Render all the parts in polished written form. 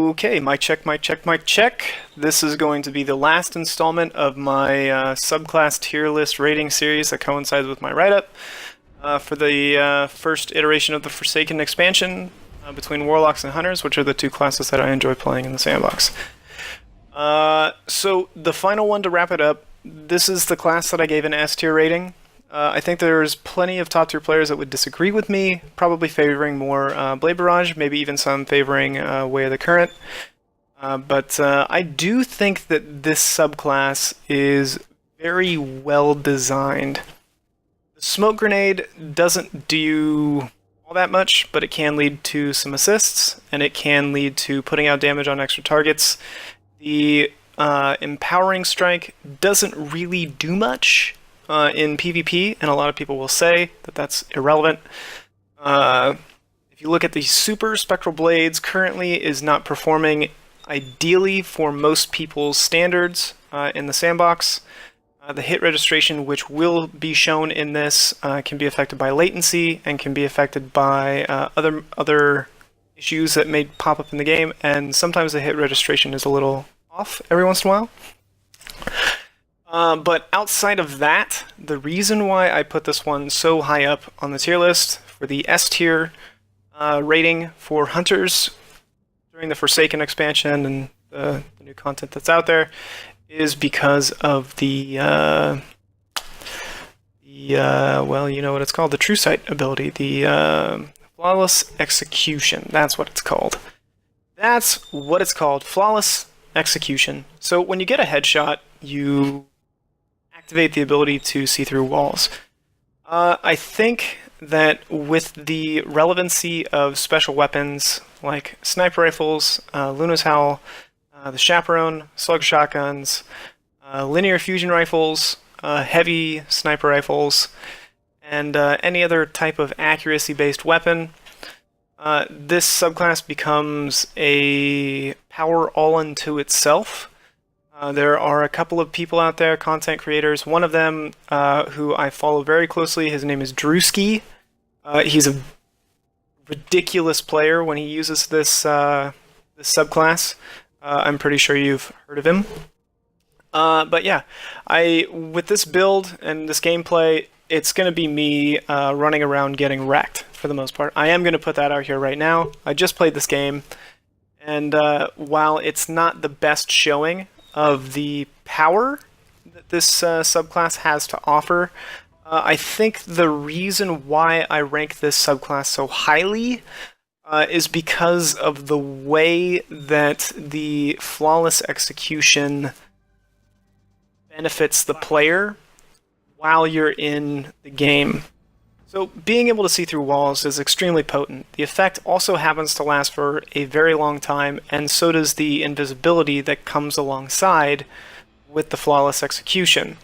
Okay, mic check, mic check, mic check. This is going to be the last installment of my subclass tier list rating series that coincides with my write-up for the first iteration of the Forsaken expansion between Warlocks and Hunters, which are the two classes that I enjoy playing in the sandbox. So the final one to wrap it up, this is the class that I gave an S tier rating. I think there's plenty of top tier players that would disagree with me, probably favoring more Blade Barrage, maybe even some favoring Way of the Current. But I do think that this subclass is very well designed. The Smoke Grenade doesn't do all that much, but it can lead to some assists, and it can lead to putting out damage on extra targets. The Empowering Strike doesn't really do much in PvP, and a lot of people will say that that's irrelevant. If you look at the Super Spectral Blades, currently is not performing ideally for most people's standards in the sandbox. The hit registration, which will be shown in this, can be affected by latency and can be affected by other issues that may pop up in the game, and sometimes the hit registration is a little off every once in a while. But outside of that, the reason why I put this one so high up on the tier list for the S tier rating for Hunters during the Forsaken expansion and the new content that's out there is because of the well, you know what it's called, the True Sight ability, the Flawless Execution. That's what it's called. That's what it's called, Flawless Execution. So when you get a headshot, you activate the ability to see through walls. I think that with the relevancy of special weapons like sniper rifles, Luna's Howl, the Chaperone, slug shotguns, linear fusion rifles, heavy sniper rifles, and any other type of accuracy-based weapon, this subclass becomes a power all unto itself. There are a couple of people out there, content creators. One of them, who I follow very closely, his name is Drewski. He's a ridiculous player when he uses this subclass. I'm pretty sure you've heard of him. But yeah, with this build and this gameplay, it's going to be me running around getting wrecked for the most part. I am going to put that out here right now. I just played this game, and while it's not the best showing of the power that this subclass has to offer, I think the reason why I rank this subclass so highly is because of the way that the Flawless Execution benefits the player while you're in the game. So being able to see through walls is extremely potent. The effect also happens to last for a very long time, and so does the invisibility that comes alongside with the Flawless Execution.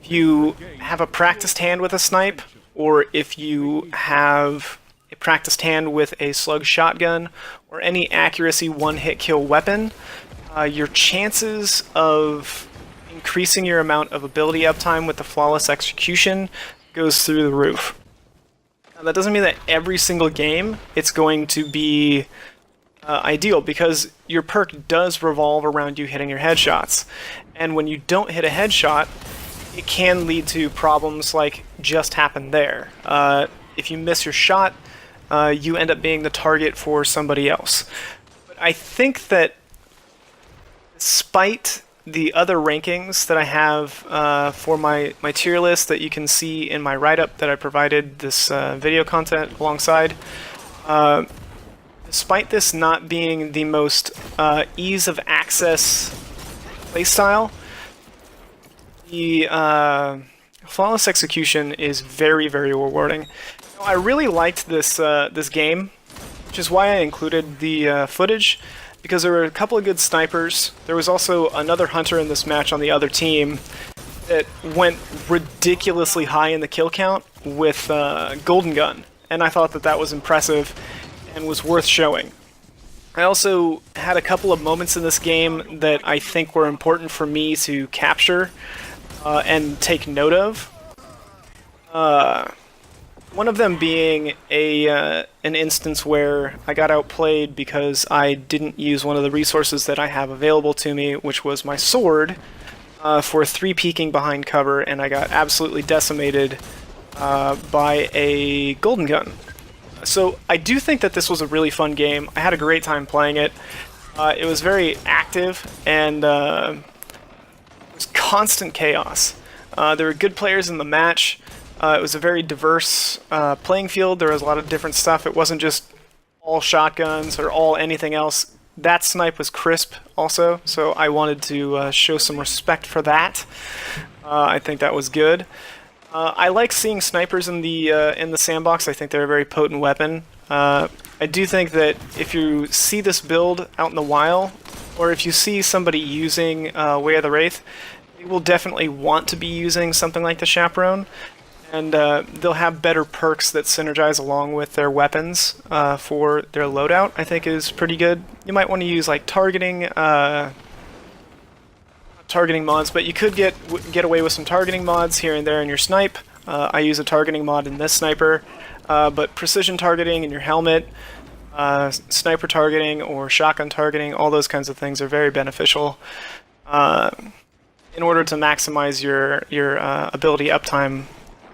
If you have a practiced hand with a snipe, or if you have a practiced hand with a slug shotgun, or any accuracy one-hit kill weapon, your chances of increasing your amount of ability uptime with the Flawless Execution goes through the roof. Now, that doesn't mean that every single game it's going to be ideal, because your perk does revolve around you hitting your headshots. And when you don't hit a headshot, it can lead to problems like just happened there. If you miss your shot, you end up being the target for somebody else. But I think that despite the other rankings that I have for my tier list that you can see in my write-up that I provided this video content alongside, despite this not being the most ease of access playstyle, the Flawless Execution is very, very rewarding. I really liked this game, which is why I included the footage, because there were a couple of good snipers. There was also another hunter in this match on the other team that went ridiculously high in the kill count with Golden Gun, and I thought that that was impressive and was worth showing. I also had a couple of moments in this game that I think were important for me to capture and take note of. One of them being an instance where I got outplayed because I didn't use one of the resources that I have available to me, which was my sword, for 3 peeking behind cover, and I got absolutely decimated by a golden gun. So I do think that this was a really fun game. I had a great time playing it. It was very active, and it was constant chaos. There were good players in the match. It was a very diverse playing field. There was a lot of different stuff. It wasn't just all shotguns or all anything else. That snipe was crisp also, so I wanted to show some respect for that. I think that was good. I like seeing snipers in the sandbox. I think they're a very potent weapon. I do think that if you see this build out in the wild, or if you see somebody using Way of the Wraith, they will definitely want to be using something like the Chaperone, and they'll have better perks that synergize along with their weapons for their loadout. I think is pretty good. You might want to use like targeting mods, but you could get away with some targeting mods here and there in your snipe. I use a targeting mod in this sniper, but precision targeting in your helmet, sniper targeting or shotgun targeting, all those kinds of things are very beneficial in order to maximize your ability uptime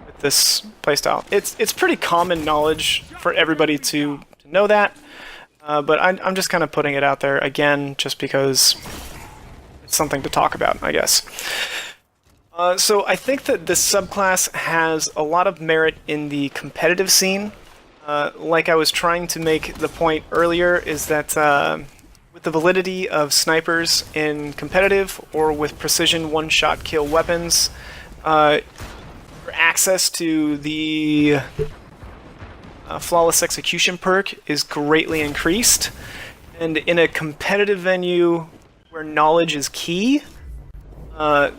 with this playstyle. It's pretty common knowledge for everybody to know that, but I'm just kind of putting it out there again just because something to talk about, I guess. So I think that this subclass has a lot of merit in the competitive scene. Like I was trying to make the point earlier, is that with the validity of snipers in competitive or with precision one-shot kill weapons, access to the flawless execution perk is greatly increased. And in a competitive venue where knowledge is key,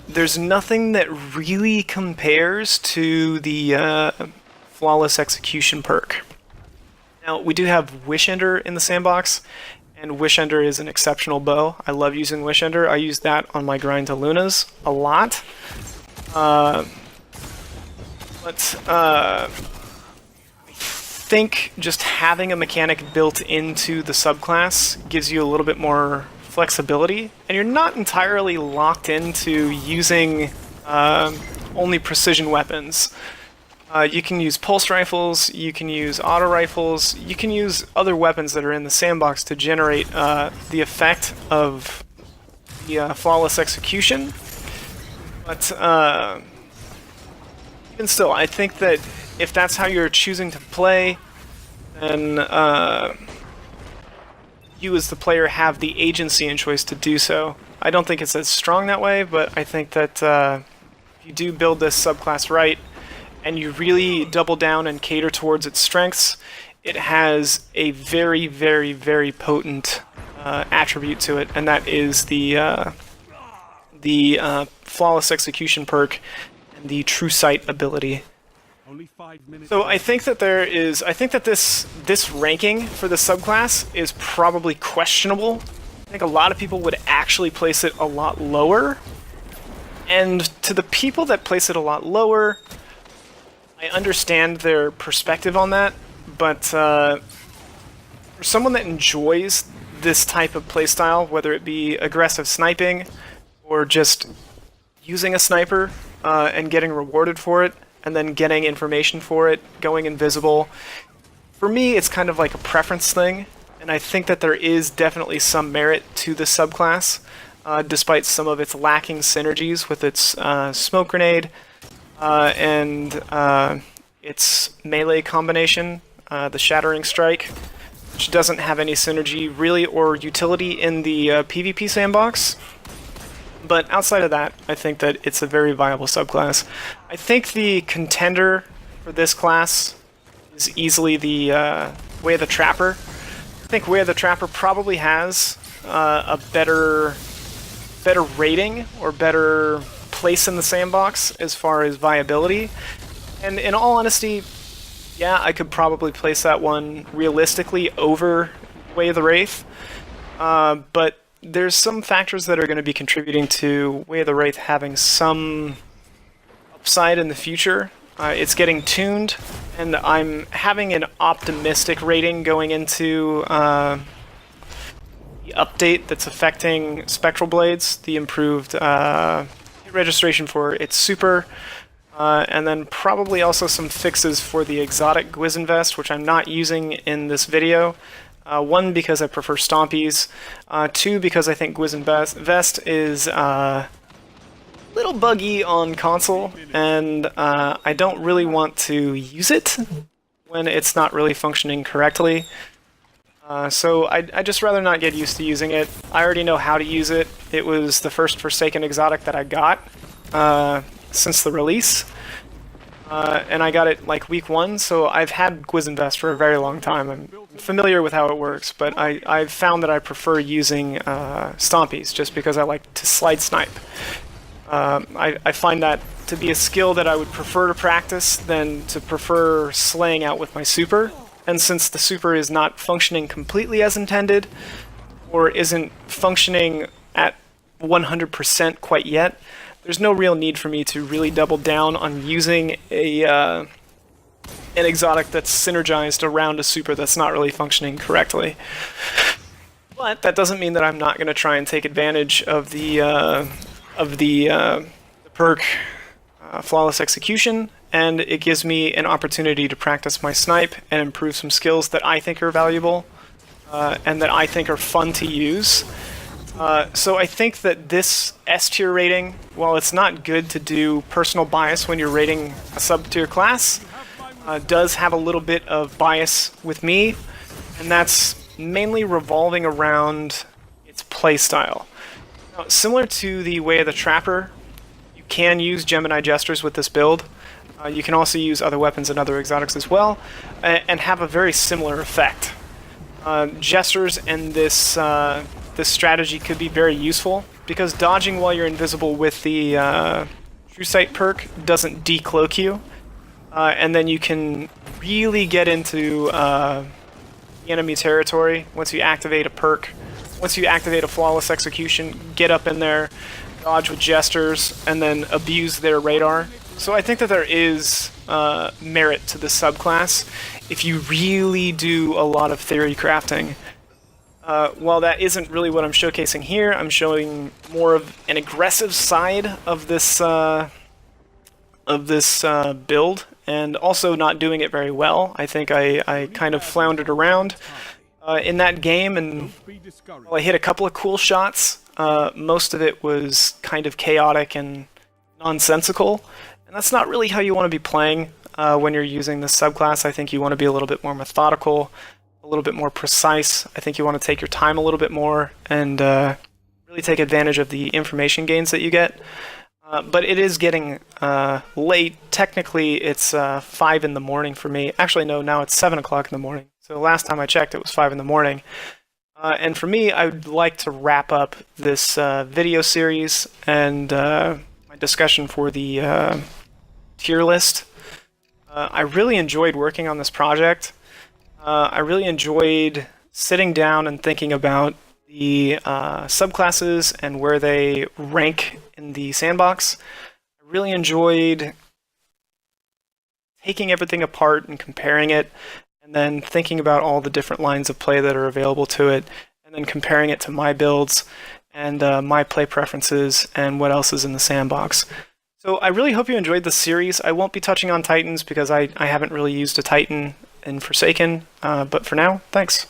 there's nothing that really compares to the flawless execution perk. Now, we do have Wish Ender in the sandbox, and Wish Ender is an exceptional bow. I love using Wish Ender. I use that on my grind to Lunas a lot. I think just having a mechanic built into the subclass gives you a little bit more flexibility, and you're not entirely locked into using only precision weapons. You can use pulse rifles, you can use auto rifles, you can use other weapons that are in the sandbox to generate the effect of the flawless execution. But even still, I think that if that's how you're choosing to play, then you as the player have the agency and choice to do so. I don't think it's as strong that way, but I think that if you do build this subclass right, and you really double down and cater towards its strengths, it has a very, very, very potent attribute to it, and that is the flawless execution perk and the true sight ability. So I think that this ranking for the subclass is probably questionable. I think a lot of people would actually place it a lot lower. And to the people that place it a lot lower, I understand their perspective on that, but for someone that enjoys this type of playstyle, whether it be aggressive sniping or just using a sniper and getting rewarded for it, and then getting information for it, going invisible. For me, it's kind of like a preference thing, and I think that there is definitely some merit to the subclass, despite some of its lacking synergies with its smoke grenade and its melee combination, the Shattering Strike, which doesn't have any synergy really or utility in the PvP sandbox. But outside of that, I think that it's a very viable subclass. I think the contender for this class is easily the Way of the Trapper. I think Way of the Trapper probably has a better rating or better place in the sandbox as far as viability. And in all honesty, yeah, I could probably place that one realistically over Way of the Wraith. But there's some factors that are going to be contributing to Way of the Wraith having some upside in the future. It's getting tuned, and I'm having an optimistic rating going into the update that's affecting Spectral Blades, the improved hit registration for its super, and then probably also some fixes for the exotic Gwizinvest, which I'm not using in this video. One, because I prefer Stompies. Two, because I think Gwizinvest is a little buggy on console, and I don't really want to use it when it's not really functioning correctly. So I'd just rather not get used to using it. I already know how to use it. It was the first Forsaken exotic that I got since the release. And I got it like week 1, so I've had Gwizinvest for a very long time. I'm familiar with how it works, but I've found that I prefer using Stompies just because I like to slide snipe. I find that to be a skill that I would prefer to practice than to prefer slaying out with my super. And since the super is not functioning completely as intended, or isn't functioning at 100% quite yet, there's no real need for me to really double down on using an exotic that's synergized around a super that's not really functioning correctly. But that doesn't mean that I'm not going to try and take advantage of the perk Flawless Execution, and it gives me an opportunity to practice my snipe and improve some skills that I think are valuable and that I think are fun to use. So I think that this S tier rating, while it's not good to do personal bias when you're rating a sub-tier class, does have a little bit of bias with me, and that's mainly revolving around its playstyle. Now, similar to the Way of the Trapper, you can use Gemini Jesters with this build. You can also use other weapons and other exotics as well, and have a very similar effect. Jesters and this strategy could be very useful, because dodging while you're invisible with the True Sight perk doesn't decloak you, and then you can really get into the enemy territory once you activate a perk. Once you activate a Flawless Execution, get up in there, dodge with Jesters, and then abuse their radar. So I think that there is merit to the subclass if you really do a lot of theory crafting. While that isn't really what I'm showcasing here, I'm showing more of an aggressive side of this build, and also not doing it very well. I think I kind of floundered around in that game, and while I hit a couple of cool shots, most of it was kind of chaotic and nonsensical, and that's not really how you want to be playing when you're using this subclass. I think you want to be a little bit more methodical, a little bit more precise. I think you want to take your time a little bit more and really take advantage of the information gains that you get. But it is getting late. Technically, it's 5 in the morning for me. Actually, no, now it's 7 o'clock in the morning. So last time I checked, it was 5 in the morning. And for me, I would like to wrap up this video series and my discussion for the tier list. I really enjoyed working on this project. I really enjoyed sitting down and thinking about the subclasses and where they rank in the sandbox. I really enjoyed taking everything apart and comparing it, and then thinking about all the different lines of play that are available to it, and then comparing it to my builds and my play preferences and what else is in the sandbox. So I really hope you enjoyed this series. I won't be touching on Titans because I haven't really used a Titan in Forsaken, but for now, thanks.